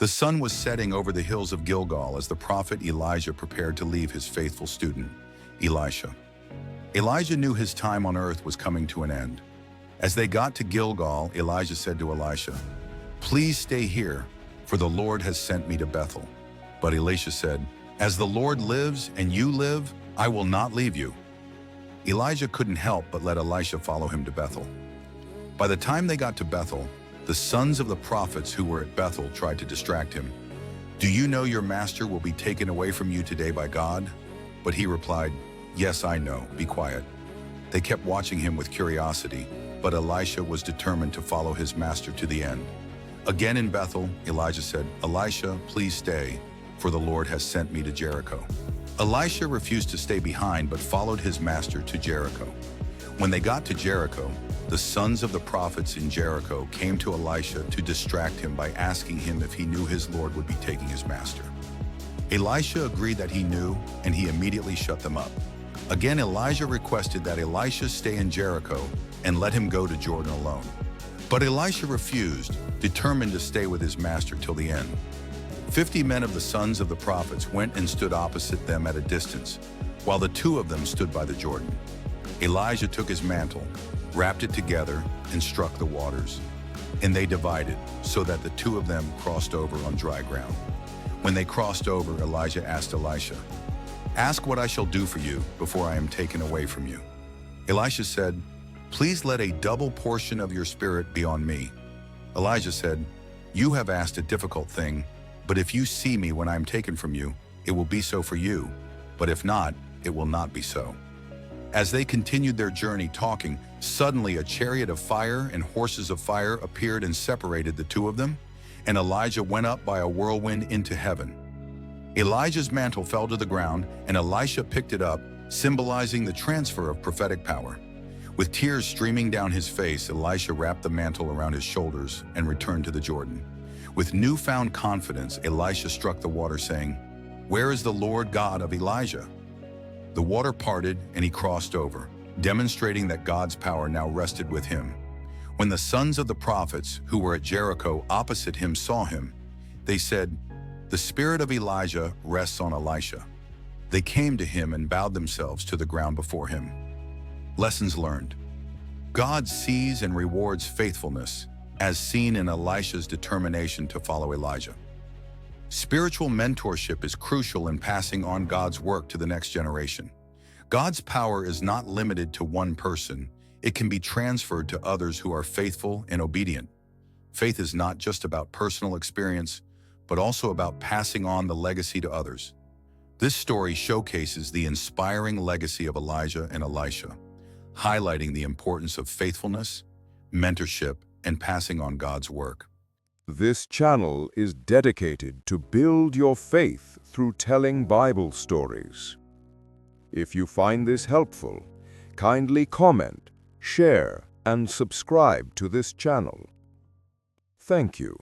The sun was setting over the hills of Gilgal as the prophet Elijah prepared to leave his faithful student, Elisha. Elijah knew his time on earth was coming to an end. As they got to Gilgal, Elijah said to Elisha, "Please stay here, for the Lord has sent me to Bethel." But Elisha said, "As the Lord lives and you live, I will not leave you." Elijah couldn't help but let Elisha follow him to Bethel. By the time they got to Bethel, the sons of the prophets who were at Bethel tried to distract him. "Do you know your master will be taken away from you today by God?" But he replied, "Yes, I know. Be quiet." They kept watching him with curiosity, but Elisha was determined to follow his master to the end. Again in Bethel, Elijah said, "Elisha, please stay, for the Lord has sent me to Jericho." Elisha refused to stay behind but followed his master to Jericho. When they got to Jericho, the sons of the prophets in Jericho came to Elisha to distract him by asking him if he knew his Lord would be taking his master. Elisha agreed that he knew, and he immediately shut them up. Again, Elijah requested that Elisha stay in Jericho and let him go to Jordan alone. But Elisha refused, determined to stay with his master till the end. 50 men of the sons of the prophets went and stood opposite them at a distance, while the two of them stood by the Jordan. Elijah took his mantle, wrapped it together, and struck the waters. And they divided, so that the two of them crossed over on dry ground. When they crossed over, Elijah asked Elisha, "Ask what I shall do for you before I am taken away from you." Elisha said, "Please let a double portion of your spirit be on me." Elijah said, "You have asked a difficult thing, but if you see me when I am taken from you, it will be so for you, but if not, it will not be so." As they continued their journey talking, suddenly a chariot of fire and horses of fire appeared and separated the two of them, and Elijah went up by a whirlwind into heaven. Elijah's mantle fell to the ground, and Elisha picked it up, symbolizing the transfer of prophetic power. With tears streaming down his face, Elisha wrapped the mantle around his shoulders and returned to the Jordan. With newfound confidence, Elisha struck the water, saying, "Where is the Lord God of Elijah?" The water parted, and he crossed over, demonstrating that God's power now rested with him. When the sons of the prophets who were at Jericho opposite him saw him, they said, "The spirit of Elijah rests on Elisha." They came to him and bowed themselves to the ground before him. Lessons learned. God sees and rewards faithfulness, as seen in Elisha's determination to follow Elijah. Spiritual mentorship is crucial in passing on God's work to the next generation. God's power is not limited to one person. It can be transferred to others who are faithful and obedient. Faith is not just about personal experience, but also about passing on the legacy to others. This story showcases the inspiring legacy of Elijah and Elisha, highlighting the importance of faithfulness, mentorship, and passing on God's work. This channel is dedicated to build your faith through telling Bible stories. If you find this helpful, kindly comment, share, and subscribe to this channel. Thank you.